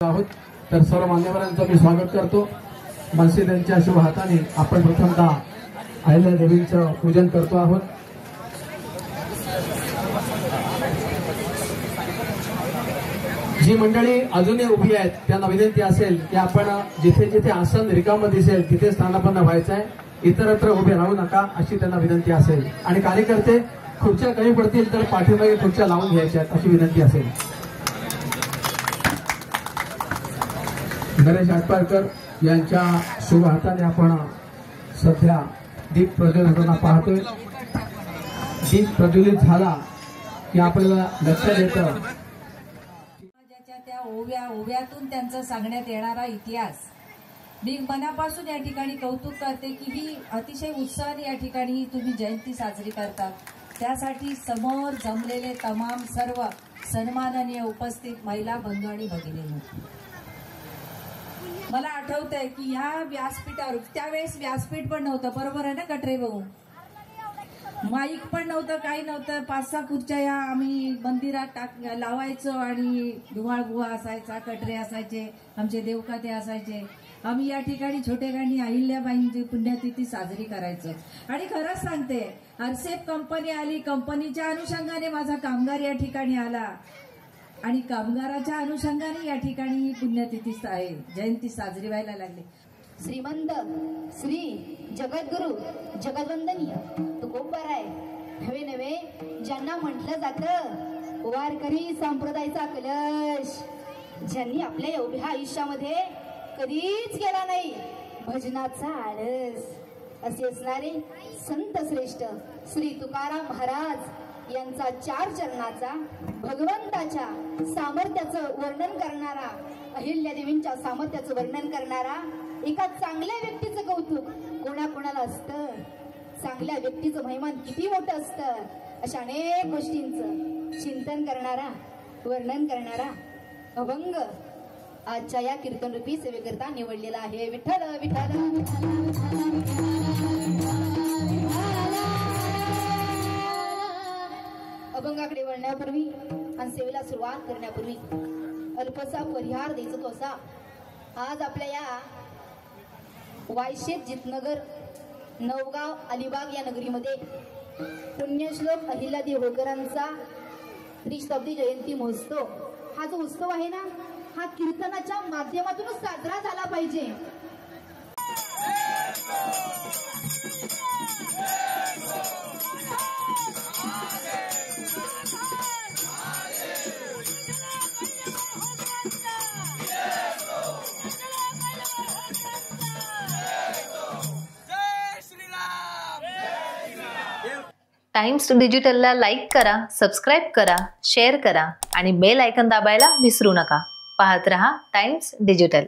आहोत तर सर्व मान्यवरांचं मी स्वागत करतो। मनसे त्यांच्या शुभ हाताने आपण प्रथमतः अहिल्या देवींचं पूजन करतो आहोत। जी मंडळी अजूनही उभी आहेत त्यांना विनंती असेल की आपण जिथे जिथे आसन रिकामं दिसेल तिथे स्थानापन्न व्हायचं आहे, इतरत्र उभे राहू नका अशी त्यांना विनंती असेल। आणि कार्यकर्ते खुर्च्या कमी पडतील तर पाठीमागे खुर्च्या लावून घ्यायच्या अशी विनंती असेल। नरेश आटपारकर यांच्या शुभ हाताने आपण सध्या दीप प्रज्वलित होताना पाहतोय। दीप प्रज्वलित झाला की आपल्याला लक्षात येतं त्या ओव्यातून त्यांचा सांगण्यात येणारा इतिहास। मी मनापासून या ठिकाणी कौतुक करते की ही अतिशय उत्साहाने या ठिकाणी तुम्ही जयंती साजरी करतात। त्यासाठी समोर जमलेले तमाम सर्व सन्माननीय उपस्थित महिला बंधू आणि भगिनींनो, मला आठवतंय की ह्या व्यासपीठावर त्यावेळेस व्यासपीठ पण नव्हतं, बरोबर आहे ना कटरे भाऊ? माईक पण नव्हतं, काही नव्हतं। 5-6 खुर्च्या या आम्ही मंदिरात लावायचो आणि धुवाळ बुवा असायचा, कटरे असायचे, आमचे देवकाते असायचे। आम्ही या ठिकाणी छोटेखानी अहिल्याबाईंची पुण्यतिथी साजरी करायचो। आणि खरंच सांगते, आरसेप कंपनी आली, कंपनीच्या अनुषंगाने माझा कामगार या ठिकाणी आला आणि कामगाराच्या अनुषंगाने या ठिकाणी ही पुण्यतिथी आहे, जयंती साजरी व्हायला लागली। श्रीमंत श्री जगद्गुरु जगदवंदनीय तुकोबार आहे नवे नवे ज्यांना म्हटलं जातं वारकरी संप्रदायाचा कलश, ज्यांनी आपल्या एवढ्या आयुष्यामध्ये कधीच केला नाही भजनाचा आळस, असे असणारे संत श्रेष्ठ श्री तुकाराम महाराज यांचा 4 चरणाचा भगवंताच्या सामर्थ्याचं वर्णन करणारा, अहिल्यादेवींच्या सामर्थ्याचं वर्णन करणारा एका चांगल्या व्यक्तीचं कौतुक कोणाकोणाला असतं, चांगल्या व्यक्तीचं महिमान किती मोठं असतं, अशा अनेक गोष्टींचं चिंतन करणारा, वर्णन करणारा अभंग आजच्या या कीर्तनरूपी सेवेकरता निवडलेला आहे। विठ्ठल विठ्ठल अभंगाकडे वळण्यापूर्वी आणि सेवेला सुरुवात करण्यापूर्वी अल्पसा परिहार द्यायचा तो असा, आज आपल्या या वायशेत जितनगर नवगाव अलिबाग या नगरीमध्ये पुण्यश्लोक अहिल्यादेवी होळकरांचा त्रिशताब्दी जयंती महोत्सव, हा जो उत्सव आहे ना, हा कीर्तनाच्या माध्यमातूनच साजरा झाला पाहिजे। टाइम्स डिजिटलला लाईक करा, सबस्क्राईब करा, शेअर करा आणि बेल आयकॉन दाबायला विसरू नका। पाहत रहा टाइम्स डिजिटल।